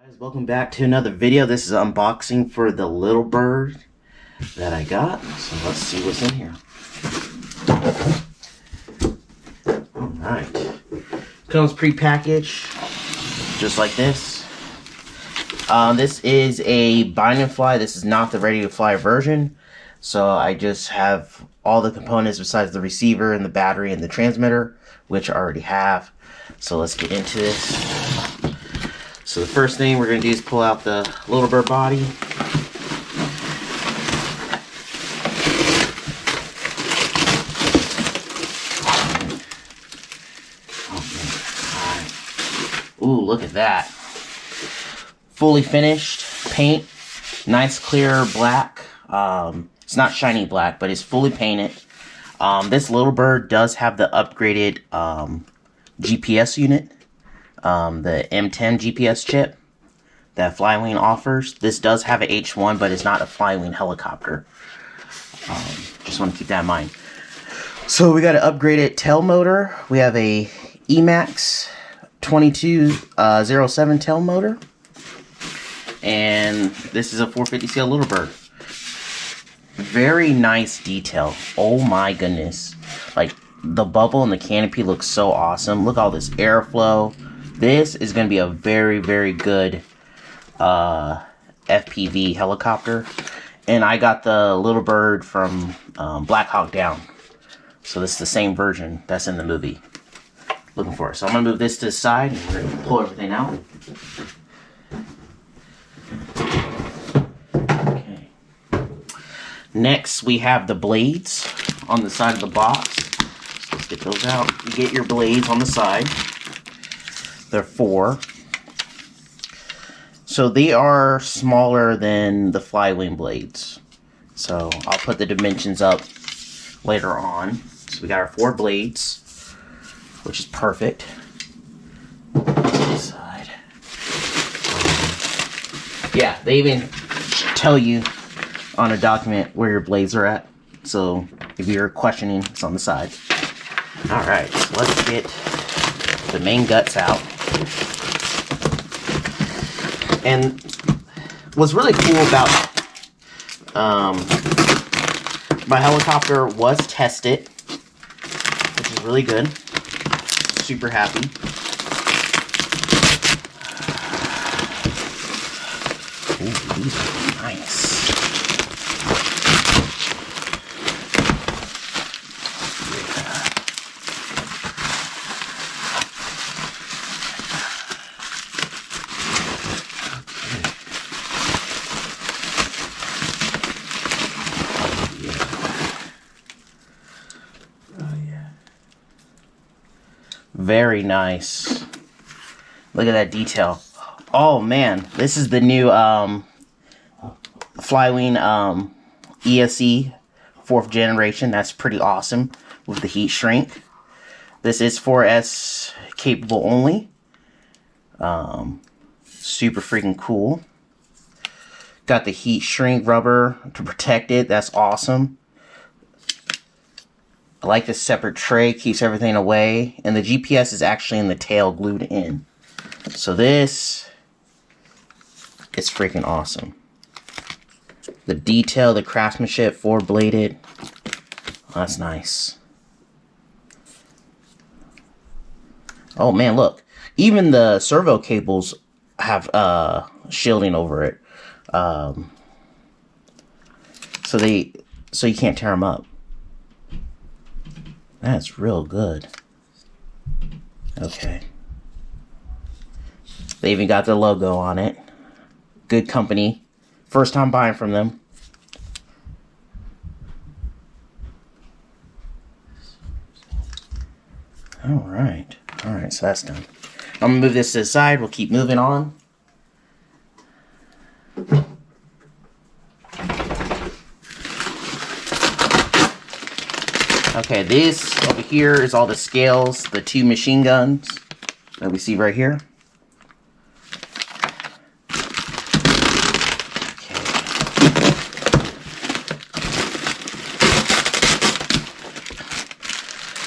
Guys, welcome back to another video. This is unboxing for the little bird that I got. So let's see what's in here. Alright. Comes pre-packaged, just like this. This is a bind and fly. This is not the ready to fly version. So I just have all the components besides the receiver and the battery and the transmitter, which I already have. So let's get into this. So the first thing we're going to do is pull out the little bird body. Ooh, look at that. Fully finished paint. Nice clear black. It's not shiny black, but it's fully painted. This little bird does have the upgraded GPS unit. The M10 GPS chip that Flywing offers. This does have an H1, but it's not a Flywing helicopter. Just want to keep that in mind. So we got an upgraded tail motor. We have a Emax 2207 tail motor. And this is a 450 scale little bird. Very nice detail. Oh my goodness. Like, the bubble and the canopy looks so awesome. Look at all this airflow. This is going to be a very, very good FPV helicopter. And I got the little bird from Black Hawk Down. So this is the same version that's in the movie. Looking for it. So I'm going to move this to the side and we're going to pull everything out. Okay. Next we have the blades on the side of the box. So let's get those out. You get your blades on the side. They're 4. So they are smaller than the Flywing blades. So I'll put the dimensions up later on. So we got our 4 blades, which is perfect. This side. Yeah, they even tell you on a document where your blades are at. So if you're questioning, it's on the side. Alright, so let's get the main guts out. And what's really cool about my helicopter was tested, which is really good. Super happy. Ooh, these are nice. Very nice. Look at that detail. Oh man, this is the new Flywing ESE 4th generation. That's pretty awesome with the heat shrink. This is 4S capable only. Super freaking cool. Got the heat shrink rubber to protect it. That's awesome. I like this separate tray, keeps everything away, and the GPS is actually in the tail glued in. So this is freaking awesome. The detail, the craftsmanship, 4-bladed, that's nice. Oh man, look, even the servo cables have shielding over it, so you can't tear them up. That's real good. Okay. They even got the logo on it. Good company. First time buying from them. Alright. Alright, so that's done. I'm gonna move this to the side. We'll keep moving on. Okay, this over here is all the scales, the 2 machine guns that we see right here.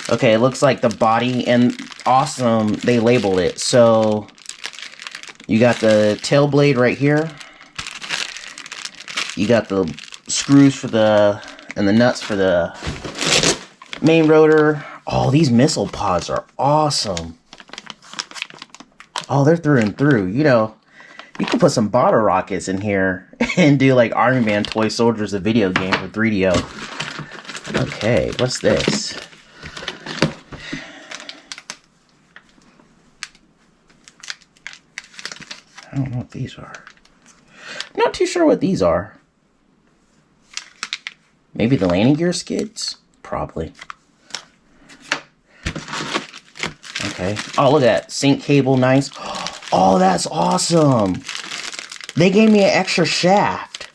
Okay, it looks like the body, and awesome, they labeled it. So You got the tail blade right here. You got the screws for and the nuts for the main rotor. Oh, these missile pods are awesome. Oh, they're through and through. You know, you could put some bottle rockets in here and do like Army Man Toy Soldiers, a video game for 3DO. Okay, what's this? I don't know what these are. Not too sure what these are. Maybe the landing gear skids? Probably. Okay. Oh, look at that. Sync cable, nice. Oh, that's awesome. They gave me an extra shaft.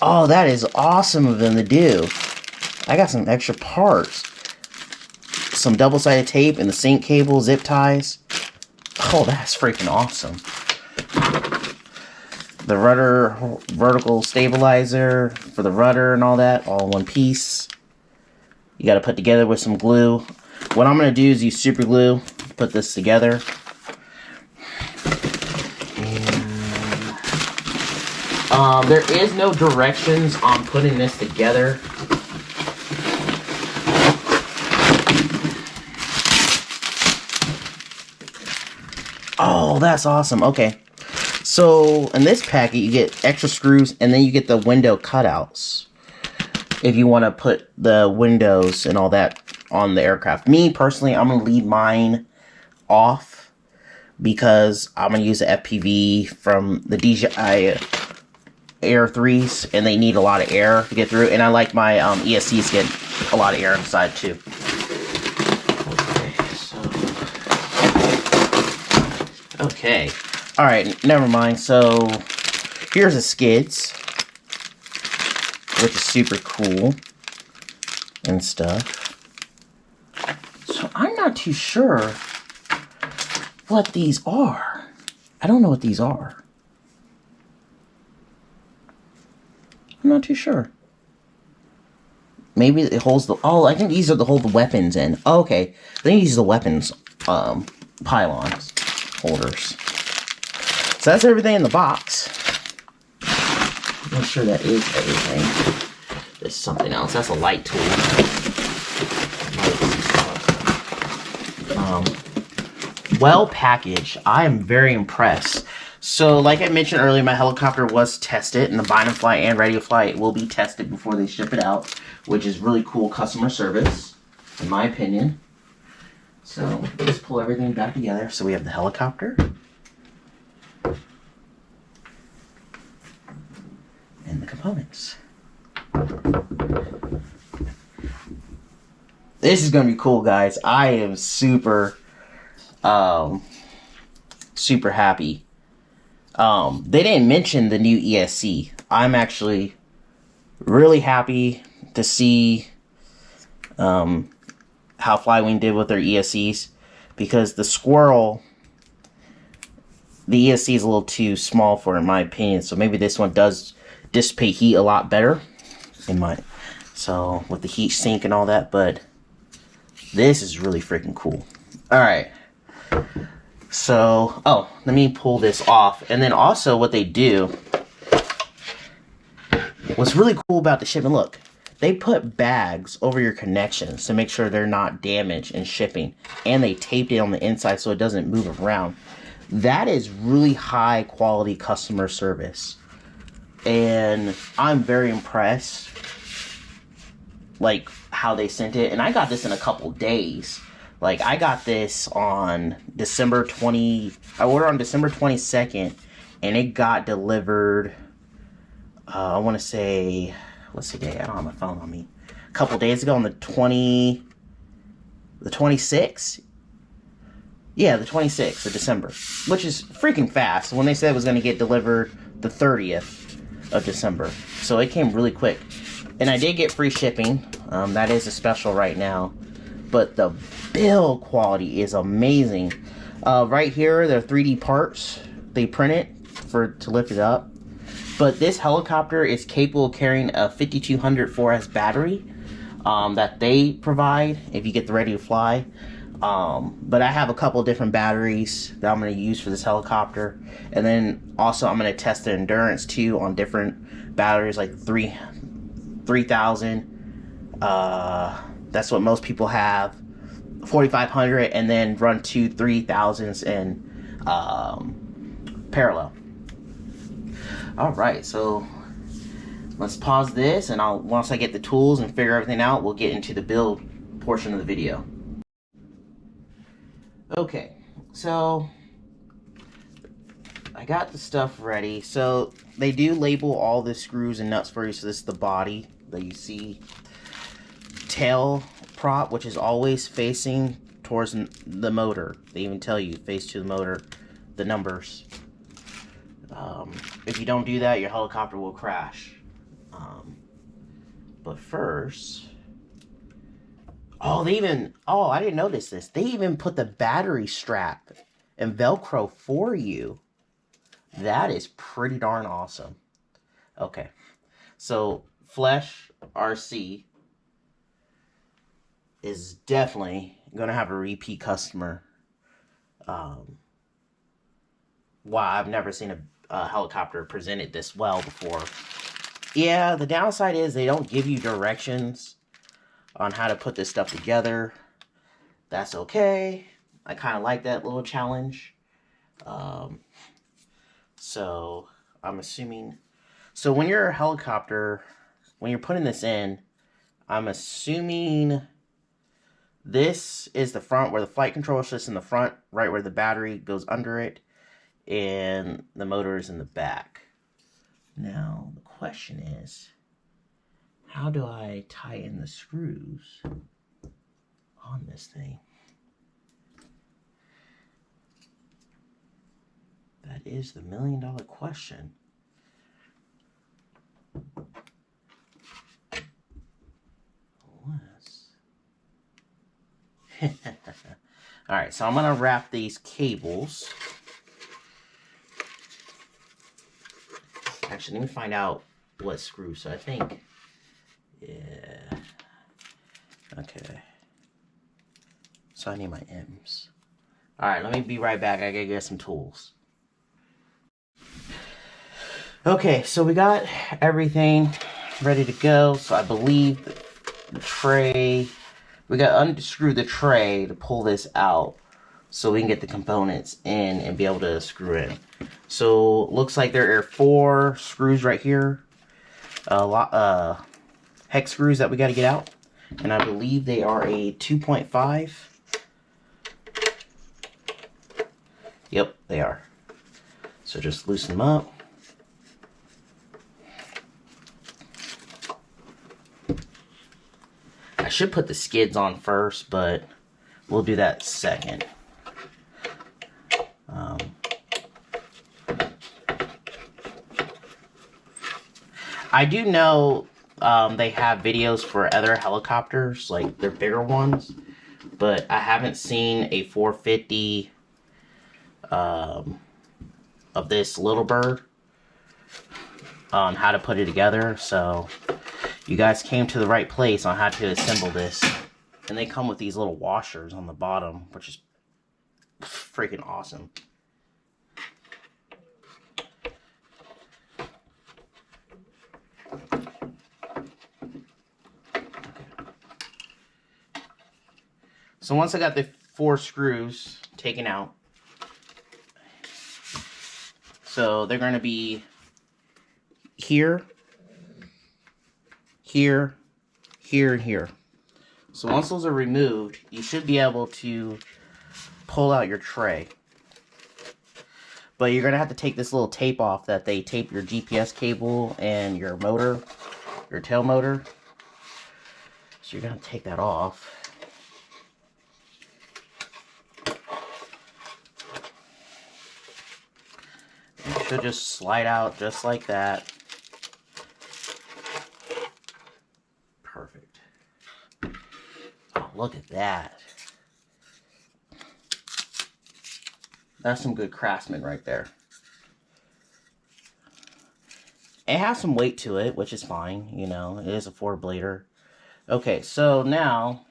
Oh, that is awesome of them to do. I got some extra parts. Some double-sided tape and the sync cable, zip ties. Oh, that's freaking awesome. The rudder vertical stabilizer for the rudder and all that, all in one piece. You got to put together with some glue. What I'm going to do is use super glue to put this together. And, there is no directions on putting this together. Oh, that's awesome. Okay. So, in this packet, you get extra screws, and then you get the window cutouts. If you want to put the windows and all that on the aircraft. Me, personally, I'm going to leave mine off because I'm going to use the FPV from the DJI Air 3s, and they need a lot of air to get through. And I like my ESCs get a lot of air inside, too. Okay. Alright, never mind. So, here's the skids, which is super cool and stuff. So, I'm not too sure what these are. I don't know what these are. I'm not too sure. Maybe it holds the... Oh, I think these are to hold the weapons in. Oh, okay. I think these are the weapons pylons holders. So that's everything in the box. I'm not sure that is everything. There's something else. That's a light tool. Well packaged. I am very impressed. So, like I mentioned earlier, my helicopter was tested, and the bind and fly and ready to fly will be tested before they ship it out, which is really cool customer service, in my opinion. So, let's pull everything back together. So we have the helicopter. And the components. This is going to be cool, guys. I am super happy. They didn't mention the new ESC. I'm actually really happy to see how Flywing did with their ESCs, because the Squirrel, the ESC is a little too small for it, in my opinion. So maybe this one does dissipate heat a lot better, so with the heat sink and all that. But this is really freaking cool. All right. So, oh, let me pull this off. And then also what they do, what's really cool about the shipment, look, they put bags over your connections to make sure they're not damaged in shipping. And they taped it on the inside so it doesn't move around. That is really high quality customer service. And I'm very impressed, like, how they sent it. And I got this in a couple days. Like, I got this on December 20... I ordered on December 22nd, and it got delivered, I want to say... What's the day? I don't have my phone on me. A couple days ago on the 26th? Yeah, the 26th of December. Which is freaking fast. When they said it was going to get delivered the 30th of December. So it came really quick. And I did get free shipping. That is a special right now. But the build quality is amazing. Right here, they're 3D parts. They print it to lift it up. But this helicopter is capable of carrying a 5200 4S battery that they provide if you get the ready to fly. But I have a couple different batteries that I'm going to use for this helicopter. And then also I'm going to test the endurance too on different batteries, like 3000. That's what most people have. 4500, and then run 2 3000s in parallel. All right, so let's pause this, and once I get the tools and figure everything out, we'll get into the build portion of the video. Okay, so I got the stuff ready. So they do label all the screws and nuts for you. So this is the body that you see. Tail prop, which is always facing towards the motor. They even tell you face to the motor, the numbers. If you don't do that, your helicopter will crash. But first, I didn't notice this. They even put the battery strap and Velcro for you. That is pretty darn awesome. Okay, so FLISHRC is definitely going to have a repeat customer. Wow, I've never seen a helicopter presented this well before. Yeah, the downside is they don't give you directions on how to put this stuff together. That's okay. I kind of like that little challenge. So I'm assuming... So when you're a helicopter, when you're putting this in, I'm assuming this is the front where the flight controller sits in the front, right where the battery goes under it, and the motor is in the back. Now, the question is, how do I tie in the screws on this thing? That is the million-dollar question. Alright, so I'm going to wrap these cables. Actually, let me find out what screws. So I think, yeah. Okay. So I need my M's. Alright, let me be right back. I gotta get some tools. Okay, so we got everything ready to go. So I believe the tray, we got to unscrew the tray to pull this out so we can get the components in and be able to screw in. So looks like there are 4 screws right here, hex screws that we got to get out, and I believe they are a 2.5. Yep, they are. So just loosen them up. I should put the skids on first, but we'll do that second. I do know they have videos for other helicopters, like their bigger ones, but I haven't seen a 450 of this little bird on how to put it together. So you guys came to the right place on how to assemble this. And they come with these little washers on the bottom, which is freaking awesome. So once I got the 4 screws taken out, so they're going to be here, here, here, and here. So once those are removed, you should be able to pull out your tray. But you're going to have to take this little tape off that they tape your GPS cable and your motor, your tail motor. So you're going to take that off. It should just slide out just like that. Perfect. Oh, look at that. That's some good craftsman right there. It has some weight to it, which is fine, you know. It is a 4-blader. Okay, so now,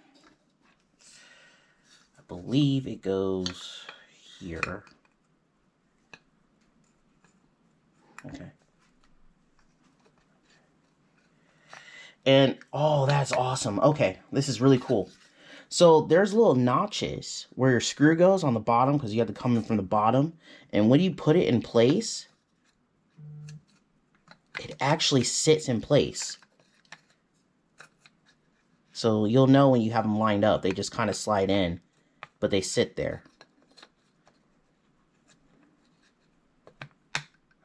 I believe it goes here. Okay. And, oh, that's awesome. Okay, this is really cool. So there's little notches where your screw goes on the bottom because you have to come in from the bottom. And when you put it in place, it actually sits in place. So you'll know when you have them lined up. They just kind of slide in, but they sit there.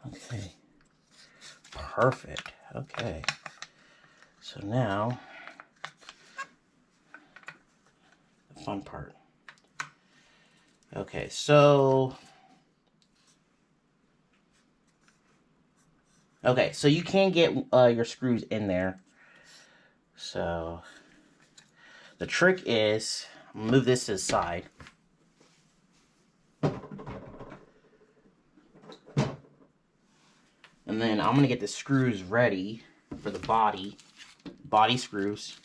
Okay. Perfect. Okay. So now, the fun part. Okay, so... Okay, so you can get your screws in there. So, the trick is, move this to the side. And then I'm going to get the screws ready for the body screws.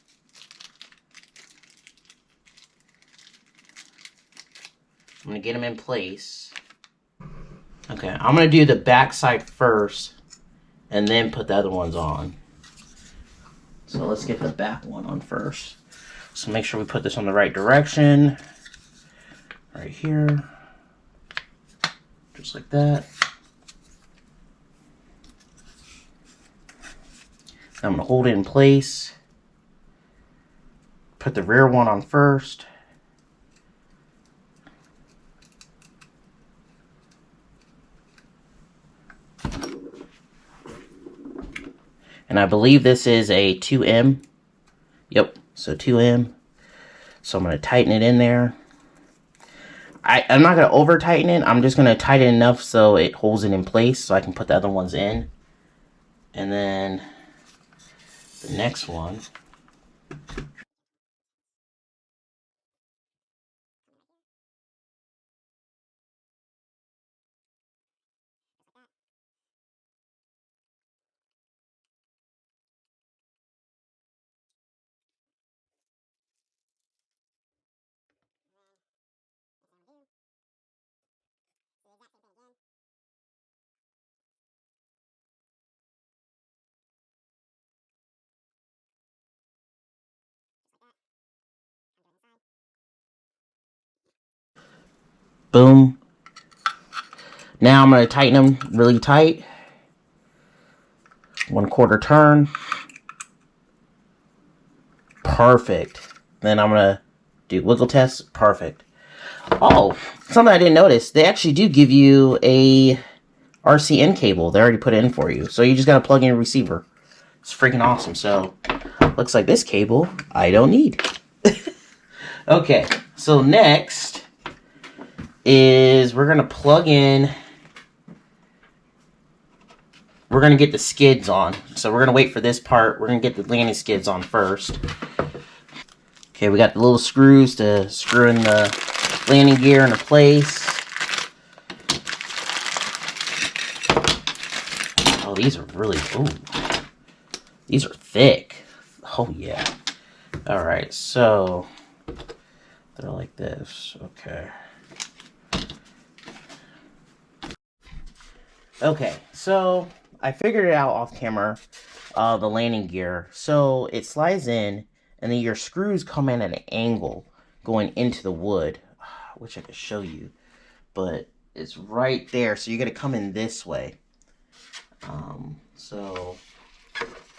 I'm going to get them in place. Okay, I'm going to do the back side first and then put the other ones on. So let's get the back one on first. So make sure we put this on the right direction. Right here. Just like that. I'm going to hold it in place. Put the rear one on first. And I believe this is a 2M. Yep, so 2M. So I'm going to tighten it in there. I'm not going to over tighten it. I'm just going to tighten it enough so it holds it in place so I can put the other ones in. And then the next one. Boom. Now I'm going to tighten them really tight. 1/4 turn. Perfect. Then I'm going to do wiggle test. Perfect. Oh, something I didn't notice. They actually do give you a RCN cable. They already put it in for you. So you just got to plug in a receiver. It's freaking awesome. So, looks like this cable I don't need. Okay, so next is we're going to plug in. We're going to get the skids on. So we're going to wait for this part. We're going to get the landing skids on first. Okay, we got the little screws to screw in the landing gear into place. Oh, these are really, ooh. These are thick. Oh, yeah. Alright, so they're like this. Okay. Okay, so I figured it out off camera, the landing gear. So it slides in, and then your screws come in at an angle going into the wood. I wish I could show you, but it's right there. So you're going to come in this way. So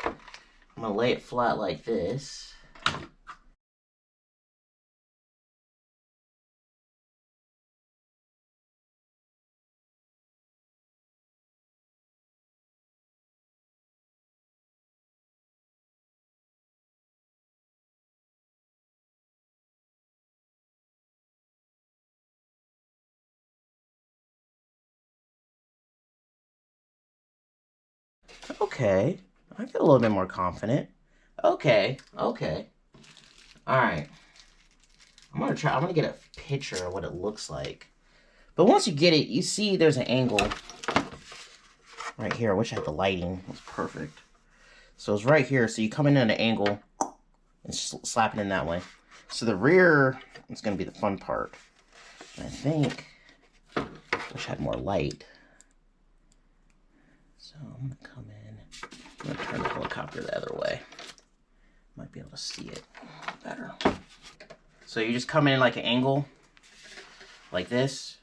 I'm going to lay it flat like this. Okay, I feel a little bit more confident. Okay. Alright. I'm gonna get a picture of what it looks like. But once you get it, you see there's an angle right here. I wish I had the lighting. It was perfect. So it's right here. So you come in at an angle and slap it in that way. So the rear is going to be the fun part. And I think I wish I had more light. So I'm going to come in. I'm going to turn the helicopter the other way. Might be able to see it better. So you just come in like an angle, like this.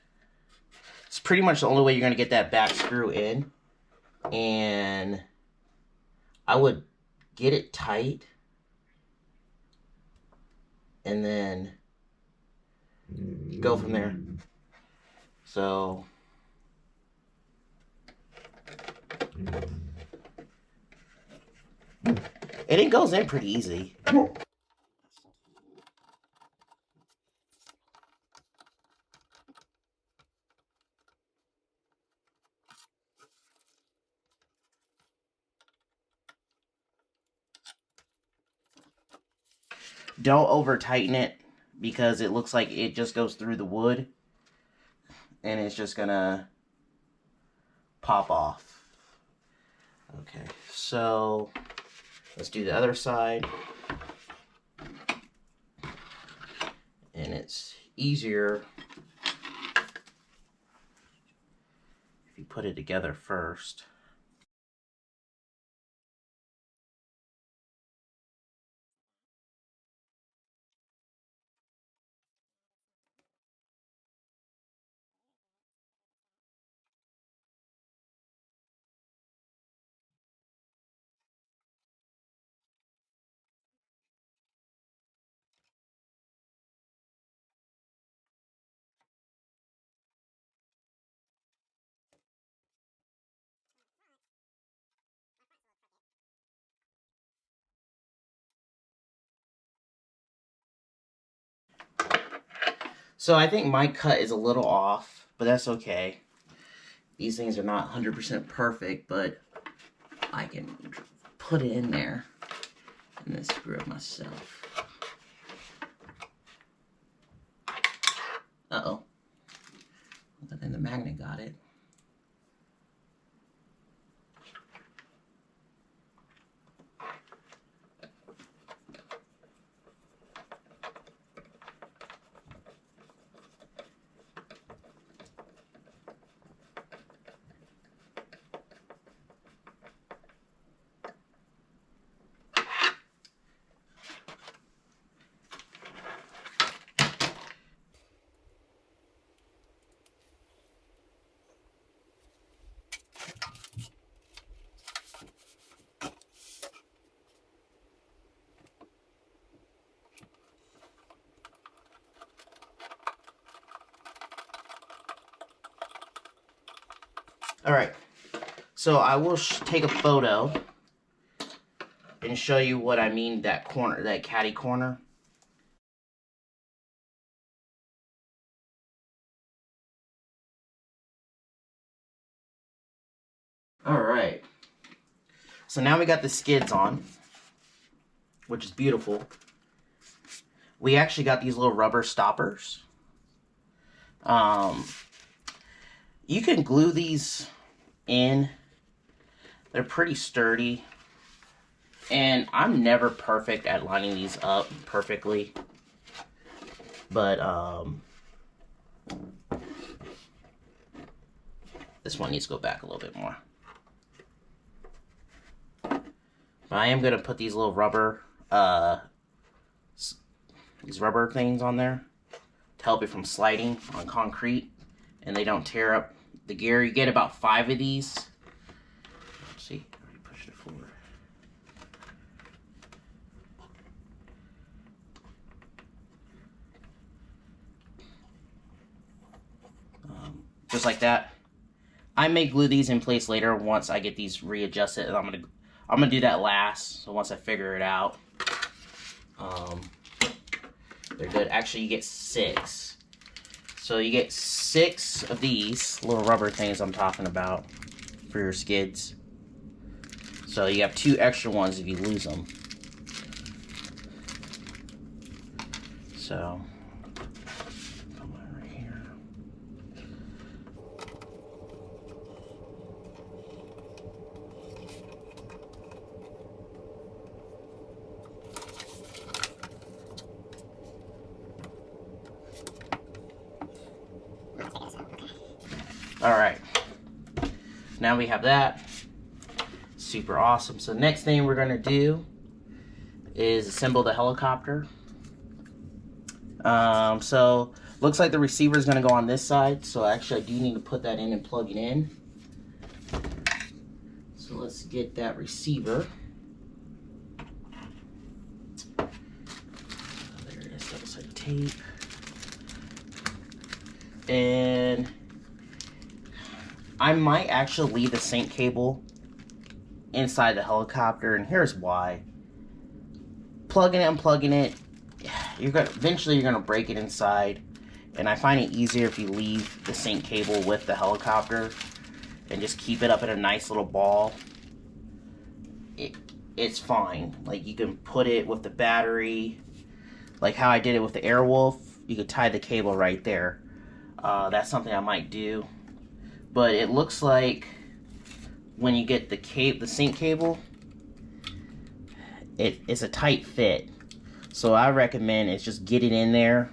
It's pretty much the only way you're going to get that back screw in. And I would get it tight. And then go from there. So and it goes in pretty easy. Don't over tighten it because it looks like it just goes through the wood and it's just gonna pop off. Okay, so let's do the other side. And it's easier if you put it together first. So I think my cut is a little off, but that's okay. These things are not 100% perfect, but I can put it in there and then screw it myself. Uh-oh. But then the magnet got it. Alright, so I will take a photo and show you what I mean, that corner, that caddy corner. Alright, so now we got the skids on, which is beautiful. We actually got these little rubber stoppers. You can glue these in. They're pretty sturdy. And I'm never perfect at lining these up perfectly. But, this one needs to go back a little bit more. But I am going to put these little rubber, these rubber things on there to help it from sliding on concrete. And they don't tear up the gear. You get about 5 of these. Let's see, I already pushed it forward. Just like that. I may glue these in place later once I get these readjusted. And I'm gonna do that last. So once I figure it out, they're good. Actually, you get 6. So you get 6 of these little rubber things I'm talking about for your skids. So you have 2 extra ones if you lose them. So come on right here. Alright, now we have that. Super awesome. So next thing we're going to do is assemble the helicopter. So looks like the receiver is going to go on this side, so actually I do need to put that in and plug it in. So let's get that receiver. There it is, double-sided tape. And I might actually leave the sync cable inside the helicopter, and here's why. Plugging it and unplugging it, eventually you're gonna break it inside, and I find it easier if you leave the sync cable with the helicopter and just keep it up in a nice little ball. It's fine. Like, you can put it with the battery, like how I did it with the Airwolf. You could tie the cable right there. That's something I might do. But it looks like when you get the sync cable, it's a tight fit. So I recommend is just get it in there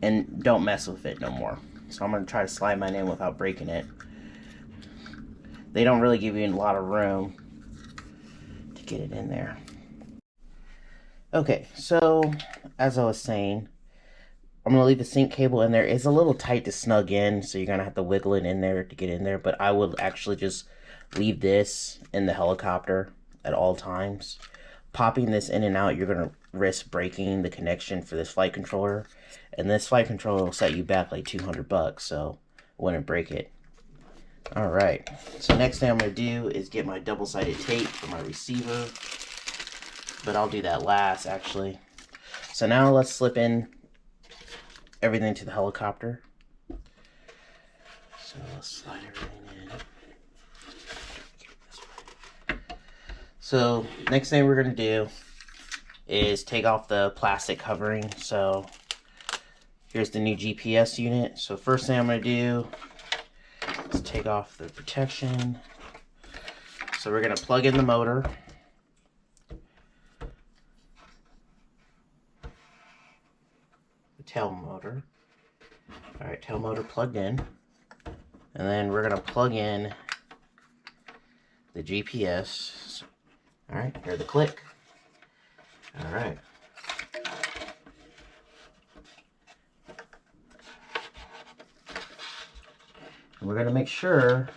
and don't mess with it no more. So I'm going to try to slide mine in without breaking it. They don't really give you a lot of room to get it in there. Okay, so as I was saying, I'm going to leave the sync cable in there. It's a little tight to snug in, so you're going to have to wiggle it in there to get in there. But I would actually just leave this in the helicopter at all times. Popping this in and out, you're going to risk breaking the connection for this flight controller. And this flight controller will set you back like $200, so I wouldn't break it. Alright, so next thing I'm going to do is get my double-sided tape for my receiver. But I'll do that last, actually. So now let's slip in everything to the helicopter. So let's slide everything in. So next thing we're going to do is take off the plastic covering. So here's the new GPS unit. So first thing I'm going to do is take off the protection. So we're going to plug in the motor. The tail motor. Alright, tail motor plugged in. And then we're going to plug in the GPS. Alright, hear the click. Alright. And we're going to make sure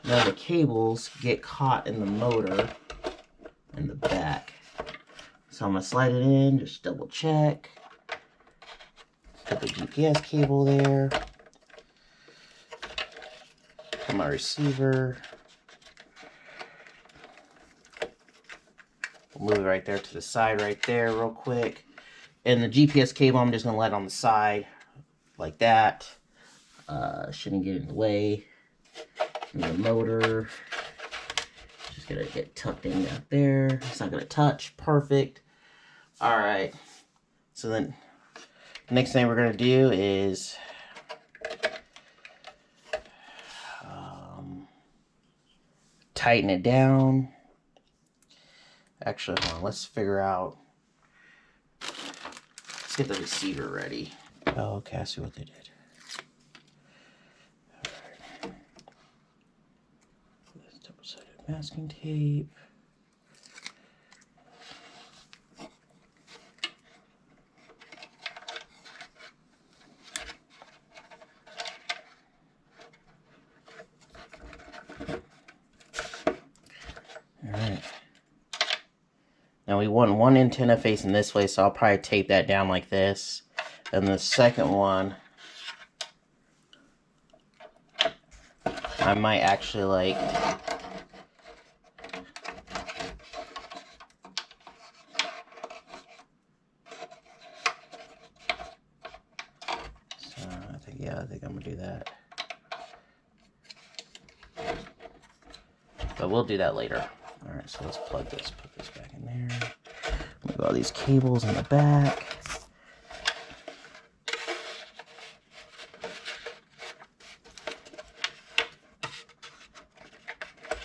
that the cables get caught in the motor in the back. So I'm going to slide it in, just double check. Put the GPS cable there. Put my receiver. We'll move it right there to the side right there real quick. And the GPS cable I'm just going to let on the side like that. Shouldn't get in the way. And the motor, just gonna get tucked in out there. It's not gonna touch. Perfect. Alright. So then, next thing we're gonna do is tighten it down. Actually, hold on, let's figure out. Let's get the receiver ready. Oh, okay, I see what they did. Masking tape. Alright. Now we want one antenna facing this way, so I'll probably tape that down like this. And the second one, I might actually like I think I'm gonna do that. But we'll do that later. Alright, so let's plug this, put this back in there. Move all these cables in the back.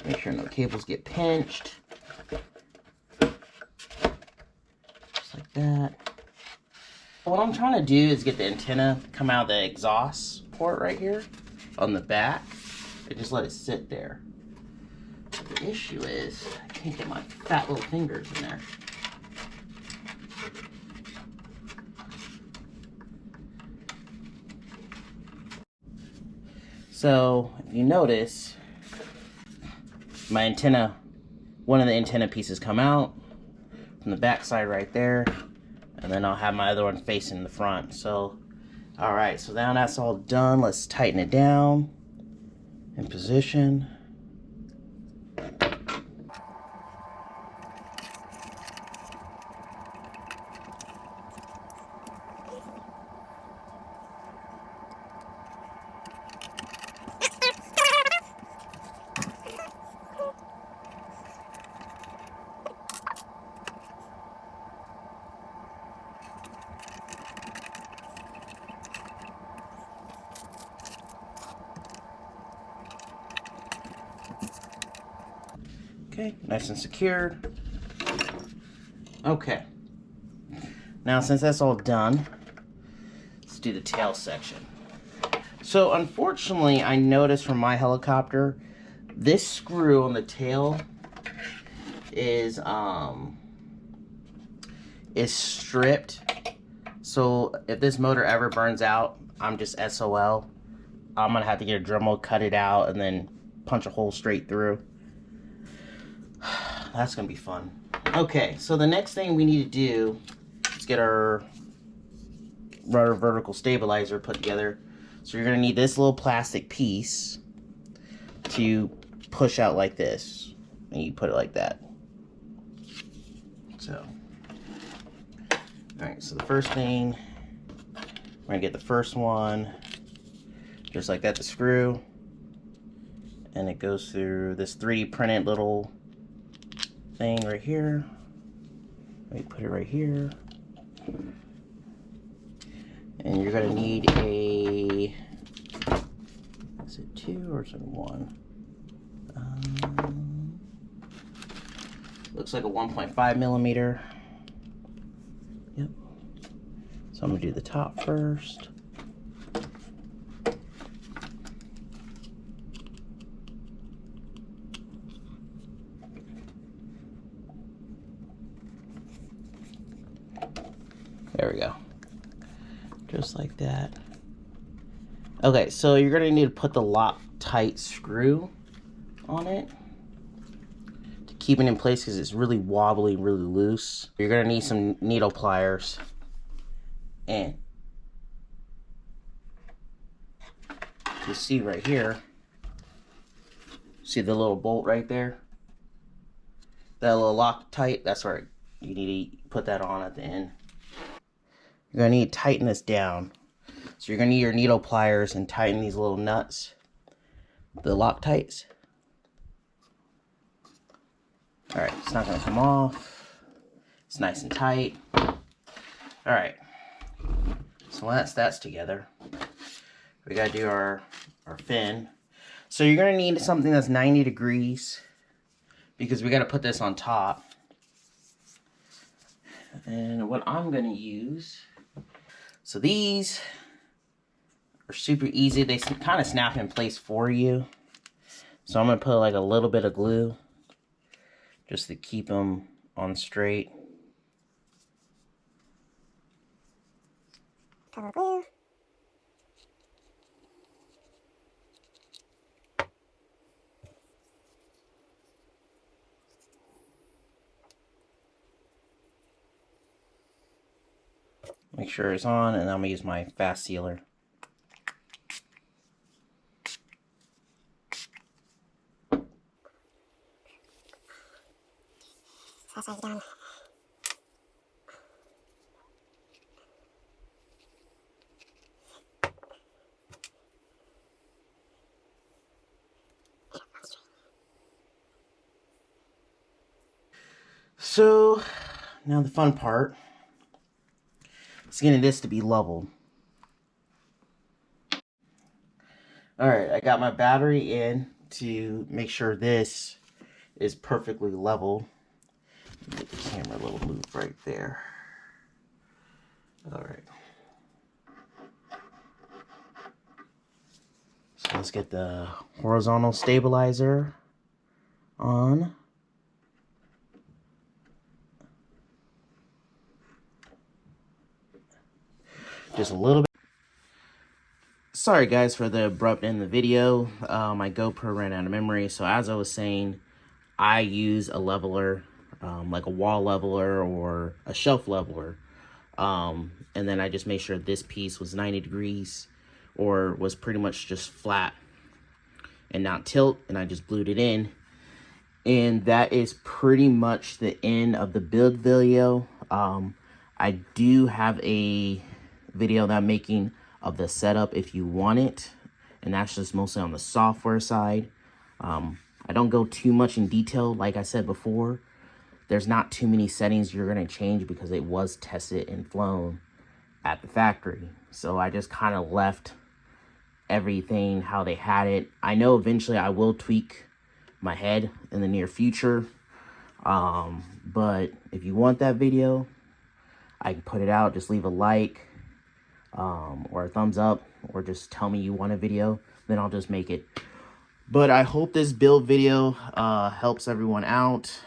Make sure no cables get pinched. Just like that. What I'm trying to do is get the antenna come out of the exhaust. port right here on the back and just let it sit there. But the issue is I can't get my fat little fingers in there. So if you notice, my antenna, one of the antenna pieces come out from the back side right there, and then I'll have my other one facing the front. So alright, so now that's all done, let's tighten it down in position. Okay, nice and secured. Okay, now since that's all done, let's do the tail section. So unfortunately, I noticed from my helicopter, this screw on the tail is stripped. So if this motor ever burns out, I'm just SOL. I'm gonna have to get a Dremel, cut it out, and then punch a hole straight through. That's gonna be fun. Okay, so the next thing we need to do is get our rudder vertical stabilizer put together. So you're gonna need this little plastic piece to push out like this, and you put it like that. So, all right, so the first thing, we're gonna get the first one, just like that, the screw, and it goes through this 3D printed little thing right here. Let me put it right here. And you're gonna need a, is it 2 or is it 1? Looks like a 1.5 millimeter. Yep. So I'm gonna do the top first. There we go. Just like that. Okay, so you're gonna need to put the Loctite screw on it to keep it in place because it's really wobbly, really loose. You're gonna need some needle pliers, and you see right here, see the little bolt right there? That little Loctite, that's where you need to put that on at the end. You're gonna need to tighten this down. So you're gonna need your needle pliers and tighten these little nuts, the Loctites. All right, it's not gonna come off. It's nice and tight. All right, so once that's together, we gotta do our fin. So you're gonna need something that's 90 degrees because we gotta put this on top. And what I'm gonna use, so these are super easy. They kind of snap in place for you. So I'm gonna put like a little bit of glue just to keep them on straight. Cover glue. Make sure it's on, and I'm gonna use my fast sealer. That's how it's done. So now the fun part is getting this to be leveled. Alright, I got my battery in to make sure this is perfectly level. Get the camera a little move right there. Alright. So let's get the horizontal stabilizer on. Just a little bit. Sorry guys for the abrupt end of the video. My GoPro ran out of memory. So as I was saying, I use a leveler, like a wall leveler or a shelf leveler. And then I just made sure this piece was 90 degrees or was pretty much just flat and not tilt. And I just glued it in. And that is pretty much the end of the build video. I do have a video that I'm making of the setup if you want it, and that's just mostly on the software side. I don't go too much in detail. Like I said before, there's not too many settings you're going to change because it was tested and flown at the factory. So I just kind of left everything how they had it. I know eventually I will tweak my head in the near future, but if you want that video, I can put it out. Just leave a like or a thumbs up, or just tell me you want a video, then I'll just make it. But I hope this build video helps everyone out,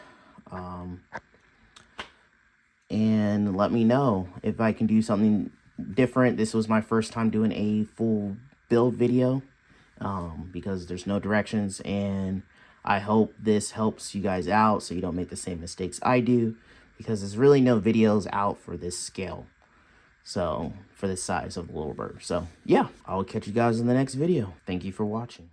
and let me know if I can do something different. This was my first time doing a full build video, because there's no directions, and I hope this helps you guys out so you don't make the same mistakes I do, because there's really no videos out for this scale. So, for this size of the little bird. So, yeah, I'll catch you guys in the next video. Thank you for watching.